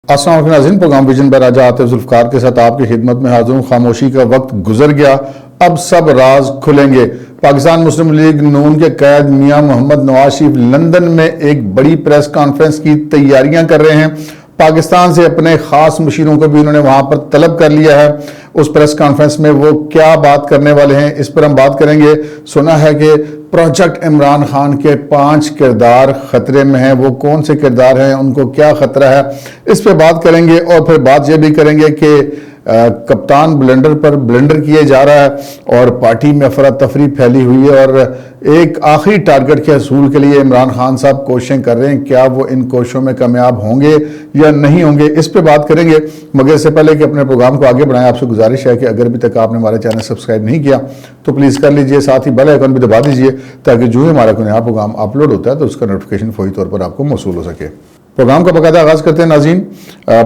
السلام علیکم ناظرین، پروگرام ویژن پر راجہ عاطف ذوالفقار کے ساتھ آپ کی خدمت میں حاضر ہوں۔ خاموشی کا وقت گزر گیا، اب سب راز کھلیں گے۔ پاکستان مسلم لیگ نون کے قائد میاں محمد نواز شریف لندن میں ایک بڑی پریس کانفرنس کی تیاریاں کر رہے ہیں۔ پاکستان سے اپنے خاص مشیروں کو بھی انہوں نے وہاں پر طلب کر لیا ہے۔ اس پریس کانفرنس میں وہ کیا بات کرنے والے ہیں، اس پر ہم بات کریں گے۔ سنا ہے کہ پروجیکٹ عمران خان کے 5 کردار خطرے میں ہیں۔ وہ کون سے کردار ہیں، ان کو کیا خطرہ ہے، اس پہ بات کریں گے۔ اور پھر بات یہ بھی کریں گے کہ کپتان بلنڈر پر بلنڈر کیے جا رہا ہے اور پارٹی میں افراتفری پھیلی ہوئی ہے، اور ایک آخری ٹارگٹ کے حصول کے لیے عمران خان صاحب کوششیں کر رہے ہیں۔ کیا وہ ان کوششوں میں کامیاب ہوں گے یا نہیں ہوں گے، اس پہ بات کریں گے۔ مگر اس سے پہلے کہ اپنے پروگرام کو آگے بڑھائیں، آپ سے گزارش ہے کہ اگر ابھی تک آپ نے ہمارے چینل سبسکرائب نہیں کیا تو پلیز کر لیجئے، ساتھ ہی بیل آئیکن بھی دبا دیجئے تاکہ جو ہی ہمارا کوئی نیا پروگرام اپلوڈ ہوتا ہے تو اس کا نوٹیفیکیشن فوری طور پر آپ کو موصول ہو سکے۔ پروگرام کا باقاعدہ آغاز کرتے ہیں ناظرین۔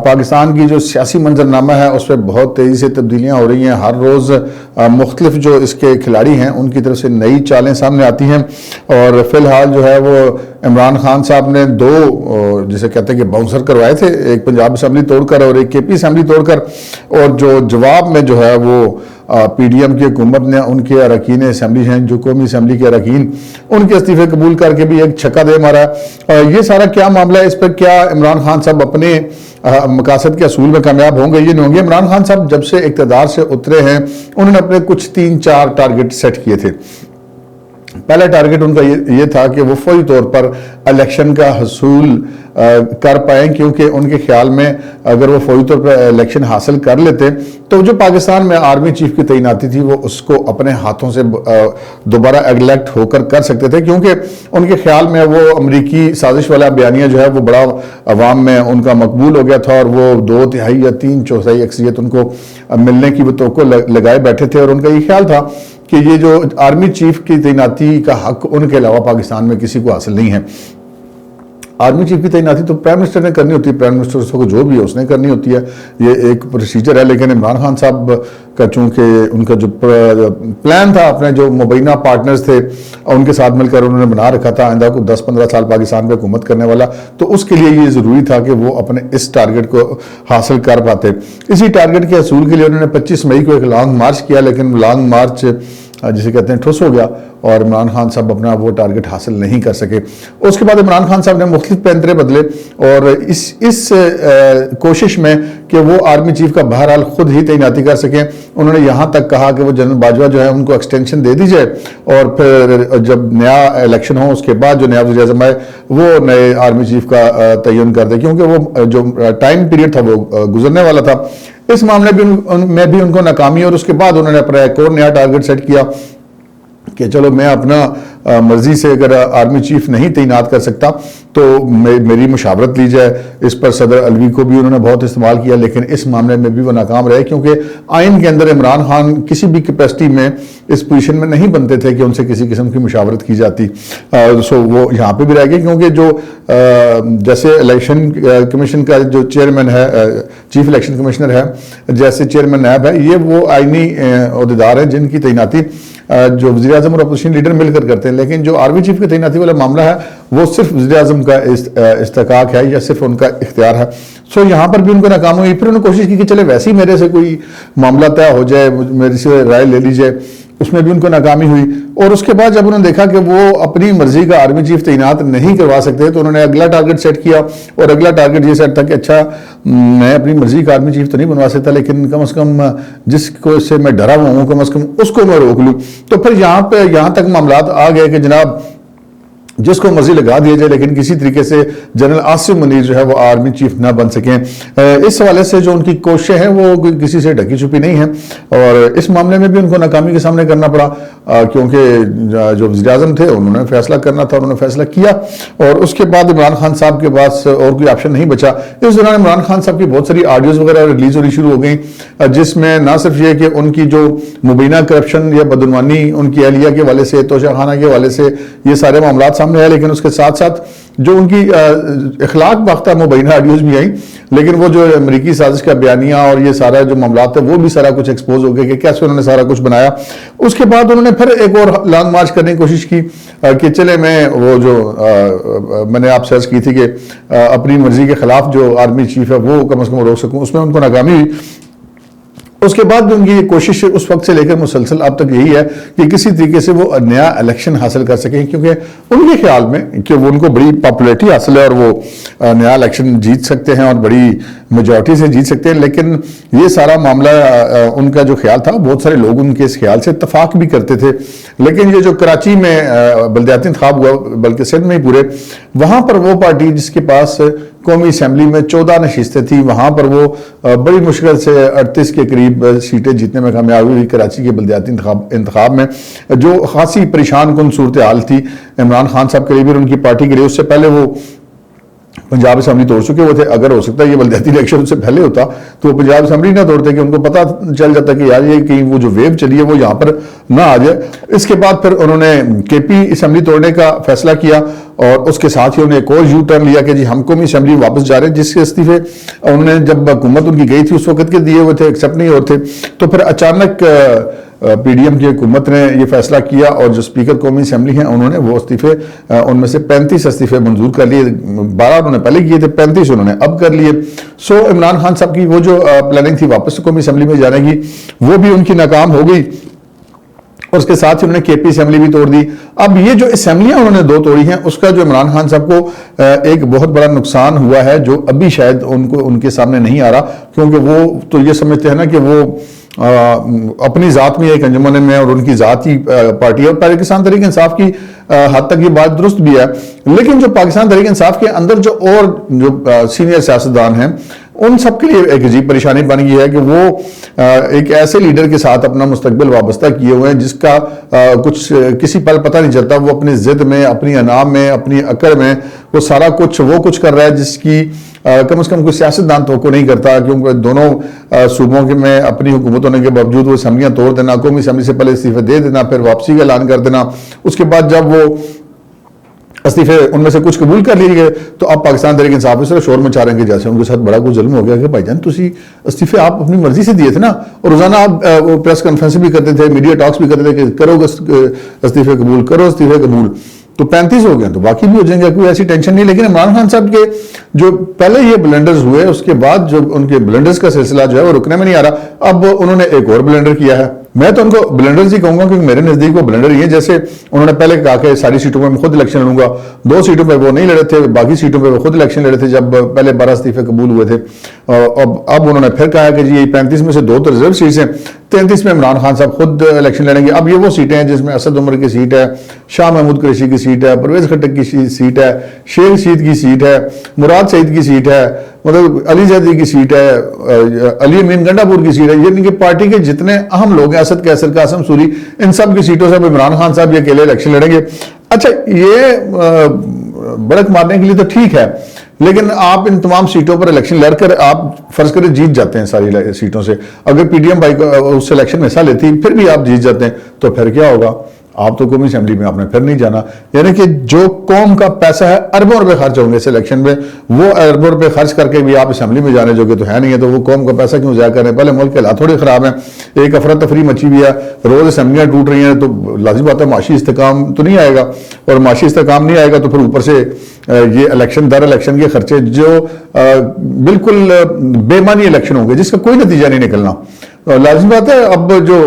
پاکستان کی جو سیاسی منظرنامہ ہے اس پہ بہت تیزی سے تبدیلیاں ہو رہی ہیں۔ ہر روز مختلف جو اس کے کھلاڑی ہیں ان کی طرف سے نئی چالیں سامنے آتی ہیں، اور فی الحال جو ہے وہ عمران خان صاحب نے 2 جسے کہتے ہیں کہ باؤنسر کروائے تھے، ایک پنجاب اسمبلی توڑ کر اور ایک کے پی اسمبلی توڑ کر، اور جو جواب میں جو ہے وہ پی ڈی ایم کی حکومت نے ان کے اراکین اسمبلی ہیں، جو قومی اسمبلی کے اراکین، ان کے استعفے قبول کر کے بھی ایک چھکا دے مارا ہے۔ یہ سارا کیا معاملہ ہے، اس پر کیا عمران خان صاحب اپنے مقاصد کے حصول میں کامیاب ہوں گے یہ نہیں ہوں گے؟ عمران خان صاحب جب سے اقتدار سے اترے ہیں انہوں نے اپنے کچھ 3-4 ٹارگٹ سیٹ کیے تھے۔ پہلا ٹارگٹ ان کا یہ تھا کہ وہ فوری طور پر الیکشن کا حصول کر پائیں، کیونکہ ان کے خیال میں اگر وہ فوری طور پر الیکشن حاصل کر لیتے تو جو پاکستان میں آرمی چیف کی تعیناتی تھی وہ اس کو اپنے ہاتھوں سے دوبارہ الیکٹ ہو کر سکتے تھے، کیونکہ ان کے خیال میں وہ امریکی سازش والا بیانیہ جو ہے وہ بڑا عوام میں ان کا مقبول ہو گیا تھا، اور وہ 2/3 یا 3/4 اکثریت ان کو ملنے کی وہ توقع لگائے بیٹھے تھے، اور ان کا یہ خیال تھا کہ یہ جو آرمی چیف کی تعیناتی کا حق ان کے علاوہ پاکستان میں کسی کو حاصل نہیں ہے۔ آرمی چیف کی تعیناتی تو پرائم منسٹر نے کرنی ہوتی ہے، پرائم منسٹر کو جو بھی ہے اس نے کرنی ہوتی ہے، یہ ایک پروسیجر ہے۔ لیکن عمران خان صاحب کا چونکہ ان کا جو پلان تھا، اپنے جو مبینہ پارٹنرز تھے ان کے ساتھ مل کر انہوں نے بنا رکھا تھا آئندہ کو 10-15 سال پاکستان پہ حکومت کرنے والا، تو اس کے لیے یہ ضروری تھا کہ وہ اپنے اس ٹارگٹ کو حاصل کر پاتے۔ اسی ٹارگٹ کے حصول کے لیے انہوں نے 25 مئی کو ایک لانگ مارچ کیا، لیکن لانگ مارچ جسے کہتے ہیں ٹھوس ہو گیا اور عمران خان صاحب اپنا وہ ٹارگٹ حاصل نہیں کر سکے۔ اس کے بعد عمران خان صاحب نے مختلف پینترے بدلے، اور اس کوشش میں کہ وہ آرمی چیف کا بہرحال خود ہی تعیناتی کر سکیں، انہوں نے یہاں تک کہا کہ وہ جنرل باجوہ جو ہے ان کو ایکسٹینشن دے دی جائے، اور پھر جب نیا الیکشن ہو اس کے بعد جو نیا وزیر اعظم آئے وہ نئے آرمی چیف کا تعین کر دے، کیونکہ وہ جو ٹائم پیریڈ تھا وہ گزرنے والا تھا۔ اس معاملے میں بھی ان کو ناکامی، اور اس کے بعد انہوں نے اپنا ایک اور نیا ٹارگٹ سیٹ کیا کہ چلو میں اپنا مرضی سے اگر آرمی چیف نہیں تعینات کر سکتا تو میری مشاورت لی جائے۔ اس پر صدر علوی کو بھی انہوں نے بہت استعمال کیا، لیکن اس معاملے میں بھی وہ ناکام رہے، کیونکہ آئین کے اندر عمران خان کسی بھی کیپیسٹی میں اس پوزیشن میں نہیں بنتے تھے کہ ان سے کسی قسم کی مشاورت کی جاتی۔ سو وہ یہاں پہ بھی رہ گئے، کیونکہ جو جیسے الیکشن کمیشن کا جو چیئرمین ہے، چیف الیکشن کمشنر ہے، جیسے چیئرمین نیب ہے، یہ وہ آئینی عہدیدار ہیں جن کی تعیناتی جو وزیر اعظم اور اپوزیشن لیڈر مل کر کرتے ہیں، لیکن جو آرمی چیف کی تعیناتی والا معاملہ ہے وہ صرف وزیر اعظم کا استحقاق ہے یا صرف ان کا اختیار ہے۔ سو یہاں پر بھی ان کو ناکام ہوئی۔ پھر انہوں نے کوشش کی کہ چلے ویسے ہی میرے سے کوئی معاملہ طے ہو جائے، میری سے رائے لے لی جائے، اس میں بھی ان کو ناکامی ہوئی۔ اور اس کے بعد جب انہوں نے دیکھا کہ وہ اپنی مرضی کا آرمی چیف تعینات نہیں کروا سکتے تو انہوں نے اگلا ٹارگٹ سیٹ کیا، اور اگلا ٹارگٹ یہ سیٹ تھا کہ اچھا میں اپنی مرضی کا آرمی چیف تو نہیں بنوا سکتا، لیکن کم از کم جس کو سے میں ڈرا ہوا ہوں کم از کم اس کو میں روک لوں۔ تو پھر یہاں تک معاملات آ گئے کہ جناب جس کو مرضی لگا دیا جائے، لیکن کسی طریقے سے جنرل عاصم منیر جو ہے وہ آرمی چیف نہ بن سکیں۔ اس حوالے سے جو ان کی کوششیں ہیں وہ کسی سے ڈھکی چھپی نہیں ہیں، اور اس معاملے میں بھی ان کو ناکامی کے سامنے کرنا پڑا، کیونکہ جو وزیر اعظم تھے انہوں نے فیصلہ کرنا تھا، انہوں نے فیصلہ کیا، اور اس کے بعد عمران خان صاحب کے پاس اور کوئی آپشن نہیں بچا۔ اس دوران عمران خان صاحب کی بہت ساری آڈیوز وغیرہ ریلیز ہونی شروع ہو گئیں، جس میں نہ صرف یہ کہ ان کی جو مبینہ کرپشن یا بدعنوانی ان کی اہلیہ کے حوالے سے، توشہ خانہ کے حوالے سے یہ سارے معاملات سامنے آئے، لیکن اس کے ساتھ ساتھ جو ان کی اخلاق باختہ مبینہ آڈیوز بھی آئیں، لیکن وہ جو امریکی سازش کا بیانیہ اور یہ سارا جو معاملات ہے وہ بھی سارا کچھ ایکسپوز ہو گیا کہ کیسے انہوں نے سارا کچھ بنایا۔ اس کے بعد انہوں نے پھر ایک اور لانگ مارچ کرنے کی کوشش کی کہ چلے میں وہ جو میں نے آپ سے عرض کی تھی کہ اپنی مرضی کے خلاف جو آرمی چیف ہے وہ کم از کم روک سکوں، اس میں ان کو ناکامی ہوئی۔ اس کے بعد بھی ان کی یہ کوشش اس وقت سے لے کر مسلسل اب تک یہی ہے کہ کسی طریقے سے وہ نیا الیکشن حاصل کر سکیں، کیونکہ ان کے خیال میں کہ وہ ان کو بڑی پاپولیرٹی حاصل ہے اور وہ نیا الیکشن جیت سکتے ہیں اور بڑی میجورٹی سے جیت سکتے ہیں۔ لیکن یہ سارا معاملہ ان کا جو خیال تھا، بہت سارے لوگ ان کے اس خیال سے اتفاق بھی کرتے تھے، لیکن یہ جو کراچی میں بلدیاتی انتخاب ہوا، بلکہ سندھ میں ہی پورے، وہاں پر وہ پارٹی جس کے پاس قومی اسمبلی میں 14 نشستیں تھیں، وہاں پر وہ بڑی مشکل سے 38 کے قریب سیٹیں جیتنے میں کامیابی ہوئی کراچی کے بلدیاتی انتخاب میں، جو خاصی پریشان کن صورتحال تھی عمران خان صاحب کے لیے بھی اور ان کی پارٹی کے لیے۔ اس سے پہلے وہ پنجاب اسمبلی توڑ چکے ہوئے تھے، اگر ہو سکتا ہے یہ بلدیاتی الیکشن سے پہلے ہوتا تو وہ پنجاب اسمبلی نہ توڑتے، کہ ان کو پتہ چل جاتا کہ یار یہ کہیں وہ جو ویو چلی ہے وہ یہاں پر نہ آ جائے۔ اس کے بعد پھر انہوں نے کے پی اسمبلی توڑنے کا فیصلہ کیا اور اس کے ساتھ ہی انہوں نے ایک اور یو ٹرن لیا کہ جی ہم قومی اسمبلی واپس جا رہے ہیں، جس کے استعفے انہوں نے جب حکومت ان کی گئی تھی اس وقت کے دیے ہوئے تھے، ایکسیپٹ نہیں ہوتے، تو پھر اچانک پی ڈی ایم کی حکومت نے یہ فیصلہ کیا اور جو اسپیکر قومی اسمبلی ہیں انہوں نے وہ استعفے ان میں سے 35 استعفے منظور کر لیے، 12 انہوں نے پہلے کیے تھے، 35 انہوں نے اب کر لیے۔ سو عمران خان صاحب کی وہ جو پلاننگ تھی واپس قومی اسمبلی میں جانے کی، وہ بھی ان کی ناکام ہو گئی اور اس کے ساتھ ہی انہوں نے کے پی اسمبلی بھی توڑ دی۔ اب یہ جو اسمبلیاں انہوں نے 2 توڑی ہیں، اس کا جو عمران خان صاحب کو ایک بہت بڑا نقصان ہوا ہے جو ابھی شاید ان کے سامنے نہیں آ رہا، کیونکہ وہ تو یہ سمجھتے ہیں نا کہ وہ اپنی ذات میں ایک انجمن میں اور ان کی ذاتی پارٹی ہے، اور پاکستان تحریک انصاف کی حد تک یہ بات درست بھی ہے، لیکن جو پاکستان تحریک انصاف کے اندر جو اور جو سینئر سیاستدان ہیں ان سب کے لیے ایک عجیب پریشانی بن گئی ہے کہ وہ ایک ایسے لیڈر کے ساتھ اپنا مستقبل وابستہ کیے ہوئے ہیں جس کا کچھ کسی پل پتہ نہیں چلتا، وہ اپنی ضد میں، اپنی انام میں، اپنی عقل میں وہ سارا کچھ وہ کچھ کر رہا ہے جس کی کم از کم کوئی سیاستدان توقع نہیں کرتا، کیونکہ دونوں صوبوں کے میں اپنی حکومت ہونے کے باوجود وہ اسمبلیاں توڑ دینا، قومی اسمبلی سے پہلے استعفے دے دینا، پھر واپسی کا اعلان کر دینا، اس کے بعد جب وہ استعفے ان میں سے کچھ قبول کر لیے گئے تو اب پاکستان تحریک انصاف اس طرح شور مچا رہے ہیں کہ جیسے ان کے ساتھ بڑا کچھ ظلم ہو گیا کہ بھائی جان تسی استعفے آپ اپنی مرضی سے دیے تھے نا، اور روزانہ آپ پریس کانفرنس بھی کرتے تھے، میڈیا ٹاکس بھی کرتے تھے کہ کرو استعفے قبول، کرو استعفے قبول، تو 35 ہو گئے تو باقی بھی ہو جائیں گے، کوئی ایسی ٹینشن نہیں۔ لیکن عمران خان صاحب کے جو پہلے یہ بلنڈرز ہوئے، اس کے بعد جو ان کے بلنڈرز کا سلسلہ جو ہے وہ رکنے میں نہیں آ رہا، اب انہوں نے ایک اور بلنڈر کیا ہے۔ میں تو ان کو بلنڈرز ہی کہوں گا کیونکہ میرے نزدیک وہ بلنڈر ہی ہے، جیسے انہوں نے پہلے کہا کہ ساری سیٹوں میں خود الیکشن لڑوں گا، 2 سیٹوں پہ وہ نہیں لڑے تھے، باقی سیٹوں پہ وہ خود الیکشن لڑے تھے جب پہلے 12 استعفے قبول ہوئے تھے، اب انہوں نے پھر کہا کہ جی 35 میں سے 2 تو ریزرو سیٹس ہیں، 33 میں عمران خان صاحب خود الیکشن لڑیں گے۔ اب یہ وہ سیٹیں ہیں جس میں اسد عمر کی سیٹ ہے، شاہ محمود قریشی کی سیٹ ہے، پرویز خٹک کی سیٹ ہے، شیر رشید کی سیٹ ہے، مراد سعید کی سیٹ ہے، مطلب علی زیدی کی سیٹ ہے، علی امین گنڈا پور کی سیٹ ہے، یہ ان کی پارٹی کے جتنے اہم لوگ ہیں، اسد کیسر، قاسم سوری، ان سب کی سیٹوں سے عمران خان صاحب یہ اکیلے الیکشن لڑیں گے۔ اچھا یہ بڑک مارنے کے لیے تو ٹھیک ہے، لیکن آپ ان تمام سیٹوں پر الیکشن لڑ کر آپ فرض کریں جیت جاتے ہیں ساری سیٹوں سے، اگر پی ڈی ایم اس الیکشن میں حصہ لیتی پھر بھی آپ جیت جاتے ہیں تو پھر کیا ہوگا؟ آپ تو قومی اسمبلی میں آپ نے پھر نہیں جانا، یعنی کہ جو قوم کا پیسہ ہے اربوں روپے خرچ ہوں گے اس الیکشن میں، وہ اربوں روپے خرچ کر کے بھی آپ اسمبلی میں جانے جو کہ تو ہے نہیں ہے، تو وہ قوم کا پیسہ کیوں ضائع کر رہے ہیں؟ پہلے ملک کے حالات تھوڑے خراب ہیں، ایک افراتفری مچی ہوئی ہے، روز اسمبلیاں ٹوٹ رہی ہیں، تو لازم بات ہے معاشی استحکام تو نہیں آئے گا، اور معاشی استحکام نہیں آئے گا تو پھر اوپر سے یہ الیکشن در الیکشن کے خرچے جو بالکل بے معنی الیکشن ہوں گے جس کا کوئی نتیجہ نہیں نکلنا، لازم بات ہے۔ اب جو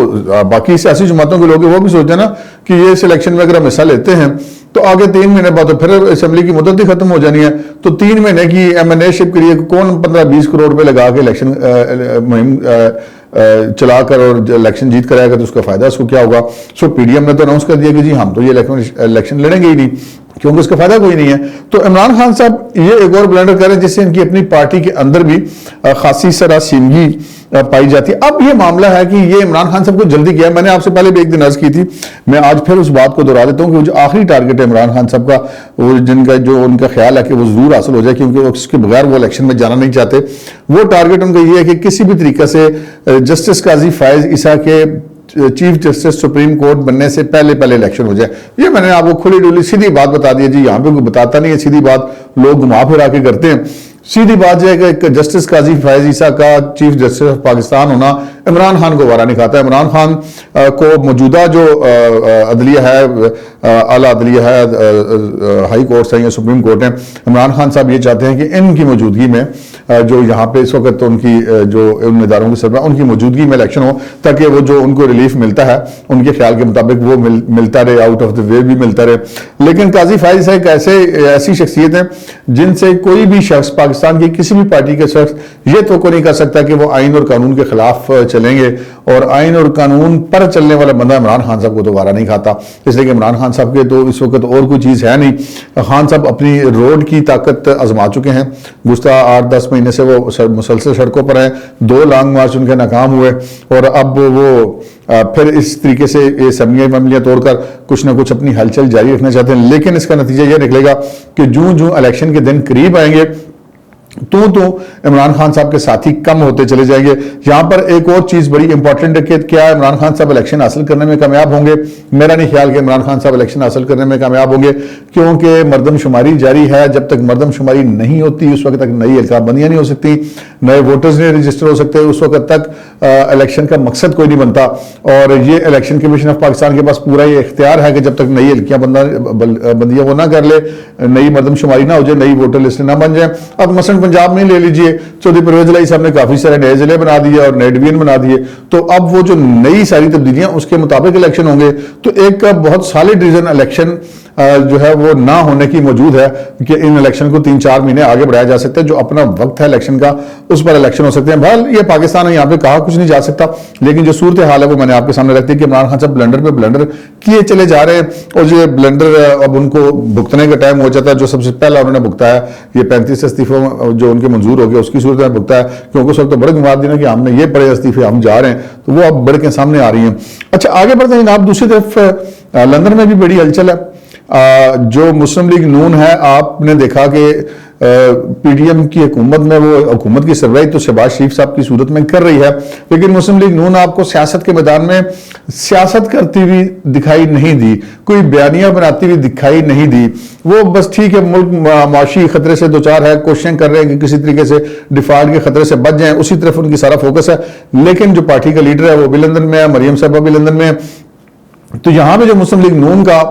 باقی سیاسی جماعتوں کے لوگ ہیں وہ بھی سوچتے ہیں نا کہ یہ اس الیکشن میں اگر ہم حصہ لیتے ہیں تو آگے 3 مہینے بعد تو پھر اسمبلی کی مدت ہی ختم ہو جانی ہے، تو 3 مہینے کی ایم این اے شپ کے لیے کون 15-20 کروڑ روپے لگا کے الیکشن مہم چلا کر اور الیکشن جیت کر آئے گا تو اس کا فائدہ اس کو کیا ہوگا؟ سو پی ڈی ایم نے تو اناؤنس کر دیا کہ جی ہم تو یہ الیکشن لڑیں گے ہی نہیں کیونکہ اس کا فائدہ کوئی نہیں ہے۔ تو عمران خان صاحب یہ ایک اور بلنڈر کر رہے ہیں جس سے ان کی اپنی پارٹی کے اندر بھی خاصی سراسیمگی پائی جاتی ہے۔ اب یہ معاملہ ہے کہ یہ عمران خان صاحب کو جلدی کیا ہے، میں نے آپ سے پہلے بھی ایک دن عرض کی تھی، میں آج پھر اس بات کو دہرا دیتا ہوں کہ جو آخری ٹارگٹ ہے عمران خان صاحب کا، وہ جن کا جو ان کا خیال ہے کہ وہ ضرور حاصل ہو جائے کیونکہ اس کے بغیر وہ الیکشن میں جانا نہیں چاہتے، وہ ٹارگٹ ان کا یہ ہے کہ کسی بھی طریقے سے جسٹس قاضی فائز عیسیٰ کے چیف جسٹس سپریم کورٹ بننے سے پہلے الیکشن ہو جائے. یہ میں نے آپ کو کھلی ڈولی سیدھی بات بتا دی جی, یہاں پہ کوئی بتاتا نہیں ہے, سیدھی بات لوگ گھما پھرا کے کرتے ہیں. سیدھی بات یہ ہے کہ ایک جسٹس قاضی فائز عیسیٰ کا چیف جسٹس آف پاکستان ہونا عمران خان کو وارا نہیں کھاتا ہے. عمران خان کو موجودہ جو عدلیہ ہے, اعلیٰ عدلیہ ہے, ہائی کورٹس ہیں یا سپریم کورٹ ہیں, عمران خان صاحب یہ چاہتے ہیں کہ ان کی موجودگی میں جو یہاں پہ اس وقت ان کی جو ان اداروں کے سربراہ ان کی موجودگی میں الیکشن ہو, تاکہ وہ جو ان کو ریلیف ملتا ہے ان کے خیال کے مطابق وہ ملتا رہے, آؤٹ آف دی وے بھی ملتا رہے. لیکن قاضی فائز ایک ایسی شخصیت ہے جن سے کوئی بھی شخص پاکستان کی کسی بھی پارٹی کے شخص یہ توقع نہیں کر سکتا کہ وہ آئین اور قانون کے خلاف چلیں گے, اور آئین اور قانون پر چلنے والا بندہ عمران خان صاحب کو تو وارا نہیں کھاتا. اس لیے کہ عمران خان صاحب کے تو اس وقت اور کوئی چیز ہے نہیں. خان صاحب اپنی روڈ کی طاقت آزما چکے ہیں, گزشتہ 8-10 مہینے سے وہ مسلسل سڑکوں پر ہیں, 2 لانگ مارچ ان کے ناکام ہوئے, اور اب وہ پھر اس طریقے سے اسمبلیاں توڑ کر کچھ نہ کچھ اپنی ہلچل جاری رکھنا چاہتے ہیں. لیکن اس کا نتیجہ یہ نکلے گا کہ جو الیکشن کے دن قریب آئیں گے تو عمران خان صاحب کے ساتھی کم ہوتے چلے جائیں گے. یہاں پر ایک اور چیز بڑی امپورٹنٹ ہے کہ کیا عمران خان صاحب الیکشن حاصل کرنے میں کامیاب ہوں گے؟ میرا نہیں خیال کہ عمران خان صاحب الیکشن حاصل کرنے میں کامیاب ہوں گے, کیونکہ مردم شماری جاری ہے. جب تک مردم شماری نہیں ہوتی اس وقت تک نئی احکام بندیاں نہیں ہو سکتی, نئے ووٹرز نہیں رجسٹر ہو سکتے, اس وقت تک الیکشن کا مقصد کوئی نہیں بنتا. اور یہ الیکشن کمیشن آف پاکستان کے پاس پورا یہ اختیار ہے کہ جب تک نئی حلقیاں بندیاں وہ نہ کر لے, نئی مردم شماری نہ ہو جائے, نئی ووٹر لسٹ نہ بن جائیں. اب مثلا پنجاب میں لے لیجئے, چودھری پرویز الہی صاحب نے کافی سارے نئے ضلع بنا دیے اور نئے ڈویژن بنا دیے, تو اب وہ جو نئی ساری تبدیلیاں اس کے مطابق الیکشن ہوں گے. تو ایک بہت سالڈ ریزن الیکشن جو ہے وہ نہ ہونے کی موجود ہے کہ ان الیکشن کو 3-4 مہینے آگے بڑھایا جا سکتا ہے. جو اپنا وقت ہے الیکشن کا اس پر الیکشن ہو سکتے ہیں. بہرحال یہ پاکستان ہے, یہاں پہ کہا کچھ نہیں جا سکتا, لیکن جو صورتحال ہے وہ میں نے آپ کے سامنے رکھتی ہے کہ عمران خان صاحب بلنڈر پہ بلنڈر کیے چلے جا رہے ہیں, اور یہ بلنڈر اب ان کو بھگتنے کا ٹائم ہو جاتا ہے. جو سب سے پہلا انہوں نے بھگتا ہے یہ 35 استعفے جو ان کے منظور ہو گیا اس کی صورت میں بھگتا ہے, کیونکہ اس وقت تو بڑے گنواد دینا کہ ہم نے یہ پڑے استعفے ہم جا رہے ہیں, تو وہ اب بڑھ کے سامنے آ رہی ہیں. اچھا آگے بڑھتے ہیں جناب. دوسری طرف لندن میں بھی بڑی ہلچل ہے. جو مسلم لیگ نون ہے, آپ نے دیکھا کہ پی ڈی ایم کی حکومت میں وہ حکومت کی سربراہی تو شہباز شریف صاحب کی صورت میں کر رہی ہے, لیکن مسلم لیگ نون آپ کو سیاست کے میدان میں سیاست کرتی ہوئی دکھائی نہیں دی, کوئی بیانیہ بناتی ہوئی دکھائی نہیں دی. وہ بس ٹھیک ہے ملک معاشی خطرے سے دوچار ہے, کوششیں کر رہے ہیں کہ کسی طریقے سے ڈیفالٹ کے خطرے سے بچ جائیں, اسی طرف ان کی سارا فوکس ہے. لیکن جو پارٹی کا لیڈر ہے وہ بھی لندن میں ہے, مریم صاحبہ بھی لندن میں ہے. تو یہاں پہ جو مسلم لیگ نون کا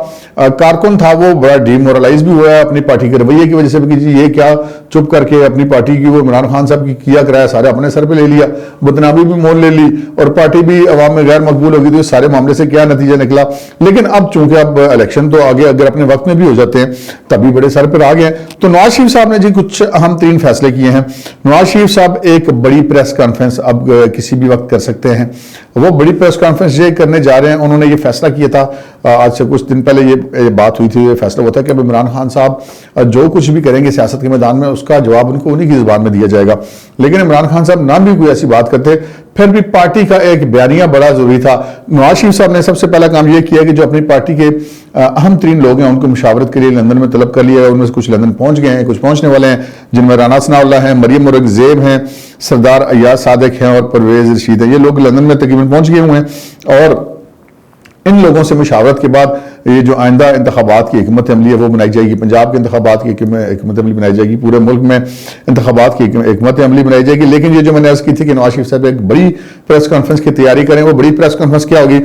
کارکن تھا وہ بڑا ڈی مورلائز بھی ہوا ہے اپنی پارٹی کے رویے کی وجہ سے کہ جی یہ کیا چپ کر کے اپنی پارٹی کی وہ عمران خان صاحب کی کیا کرایا سارے اپنے سر پہ لے لیا, بدنامی بھی مول لے لی, اور پارٹی بھی عوام میں غیر مقبول ہوگی. تو اس سارے معاملے سے کیا نتیجہ نکلا؟ لیکن اب چونکہ اب الیکشن تو آگے اگر اپنے وقت میں بھی ہو جاتے ہیں تبھی بڑے سر پر آ گئے ہیں. تو نواز شریف صاحب نے جی کچھ اہم ترین فیصلے کیے ہیں. نواز شریف صاحب ایک بڑی پریس کانفرنس اب کسی بھی وقت کر سکتے ہیں. وہ بڑی پریس کانفرنس یہ کرنے جا رہے ہیں. انہوں نے یہ فیصلہ کیا تھا آج سے کچھ دن پہلے, یہ بات ہوئی تھی, یہ فیصلہ ہوتا ہے کہ اب عمران خان صاحب جو کچھ بھی کریں گے سیاست کے میدان میں اس کا جواب ان کو انہی کی زبان میں دیا جائے گا. لیکن عمران خان صاحب نہ بھی کوئی ایسی بات کرتے, پھر بھی پارٹی کا ایک بیانیہ بڑا ضروری تھا. نواز شریف صاحب نے سب سے پہلا کام یہ کیا کہ جو اپنی پارٹی کے اہم ترین لوگ ہیں ان کو مشاورت کے لیے لندن میں طلب کر لیا. ان میں سے کچھ لندن پہنچ گئے ہیں, کچھ پہنچنے والے ہیں, جن میں رانا ثناء اللہ ہیں, مریم اورنگزیب ہیں, سردار ایاز صادق ہیں اور پرویز رشید ہیں. یہ لوگ لندن میں تقریباً پہنچ گئے ہوئے ہیں, اور ان لوگوں سے مشاورت کے بعد یہ جو آئندہ انتخابات کی حکمت عملی ہے وہ بنائی جائے گی. پنجاب کے انتخابات کی حکمت عملی بنائی جائے گی, پورے ملک میں انتخابات کی حکمت عملی بنائی جائے گی. لیکن یہ جو میں نے عرض کی تھی کہ نواز شریف صاحب ایک بڑی پریس کانفرنس کی تیاری کریں, وہ بڑی پریس کانفرنس کیا ہوگی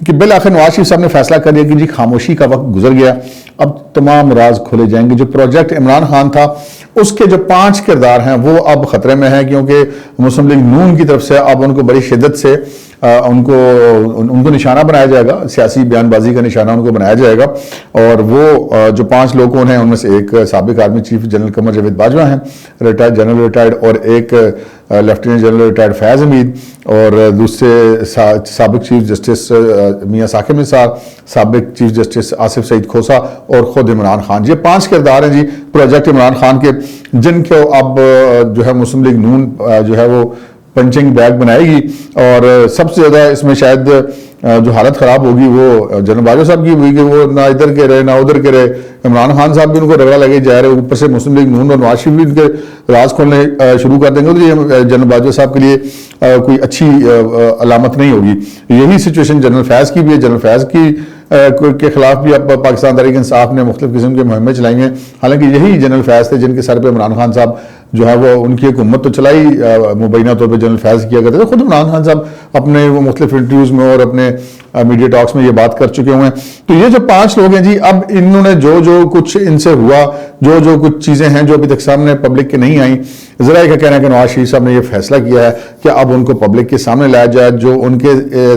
کہ بالآخر نواز شریف صاحب نے فیصلہ کر دیا کہ جی خاموشی کا وقت گزر گیا, اب تمام راز کھولے جائیں گے. جو پروجیکٹ عمران خان تھا اس کے جو 5 کردار ہیں وہ اب خطرے میں ہیں, کیونکہ مسلم لیگ نون کی طرف سے اب ان کو بڑی شدت سے ان کو نشانہ بنایا جائے گا, سیاسی بیان بازی کا نشانہ ان کو بنایا جائے گا. اور وہ جو 5 لوگ ہیں ان میں سے ایک سابق army chief general Qamar Javed Bajwa ہیں, ریٹائرڈ, اور ایک لیفٹیننٹ جنرل ریٹائرڈ فیاض حمید, اور دوسرے سابق چیف جسٹس میاں ثاقب نثار, سابق چیف جسٹس آصف سعید کھوسا, اور خود عمران خان. یہ 5 کردار ہیں جی پروجیکٹ عمران خان کے, جن کو اب جو ہے مسلم لیگ نون جو ہے وہ پنچنگ بیگ بنائے گی. اور سب سے زیادہ اس میں شاید جو حالت خراب ہوگی وہ جنرل باجوہ صاحب کی ہوئی کہ وہ نہ ادھر کے رہے نہ ادھر کے رہے, عمران خان صاحب بھی ان کو رگڑا لگے جا رہے ہیں، اوپر سے مسلم لیگ نون اور نواز شریف بھی ان کے راز کھولنے شروع کر دیں گے، تو یہ جنرل باجوہ صاحب کے لیے کوئی اچھی علامت نہیں ہوگی۔ یہی سچویشن جنرل فیض کی بھی ہے، جنرل فیض کے خلاف بھی اب پاکستان تحریک انصاف نے مختلف قسم کے مہمیں چلائی ہیں، حالانکہ یہی جنرل فیض تھے جن کے سر پہ عمران خان صاحب جو ہے وہ ان کی حکومت تو چلائی مبینہ طور پہ جنرل فیض کیا کرتے تھے۔ خود عمران خان صاحب اپنے مختلف انٹرویوز میں اور اپنے میڈیا ٹاکس میں یہ بات کر چکے ہوئے ہیں۔ تو یہ جو 5 لوگ ہیں جی، اب انہوں نے جو کچھ ان سے ہوا، جو کچھ چیزیں ہیں جو ابھی تک سامنے پبلک کے نہیں آئیں، ذرائع کا کہنا ہے کہ نواز شریف صاحب نے یہ فیصلہ کیا ہے کہ اب ان کو پبلک کے سامنے لایا جائے، جو ان کے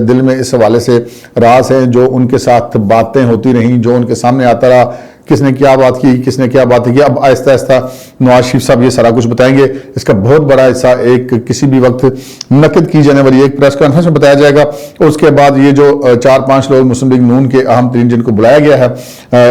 دل میں اس حوالے سے راز ہیں، جو ان کے ساتھ باتیں ہوتی رہیں، جو ان کے سامنے آتا رہا، کس نے کیا بات کی، کس نے کیا بات کی، اب آہستہ آہستہ نواز شریف صاحب یہ سارا کچھ بتائیں گے۔ اس کا بہت بڑا حصہ ایک کسی بھی وقت منعقد کی جانے والی ایک پریس کانفرنس میں بتایا جائے گا، اور اس کے بعد یہ جو 4-5 لوگ مسلم لیگ نون کے اہم ترین جن کو بلایا گیا ہے،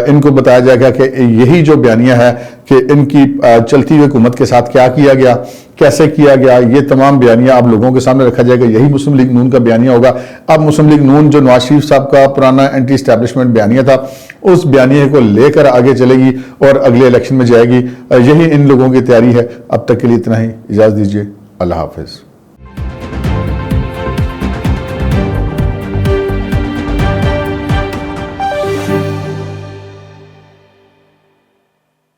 ان کو بتایا جائے گا کہ یہی جو بیانیہ ہے کہ ان کی چلتی ہوئی حکومت کے ساتھ کیا کیا گیا، کیسے کیا گیا، یہ تمام بیانیہ اب لوگوں کے سامنے رکھا جائے گا۔ یہی مسلم لیگ نون کا بیانیہ ہوگا۔ اب مسلم لیگ نون جو نواز شریف صاحب کا پرانا اینٹی اسٹیبلشمنٹ بیانیہ تھا، اس بیانیہ کو لے کر آگے چلے گی اور اگلے الیکشن میں جائے گی۔ یہی ان لوگوں کی تیاری ہے۔ اب تک کے لیے اتنا ہی، اجازت دیجیے، اللہ حافظ۔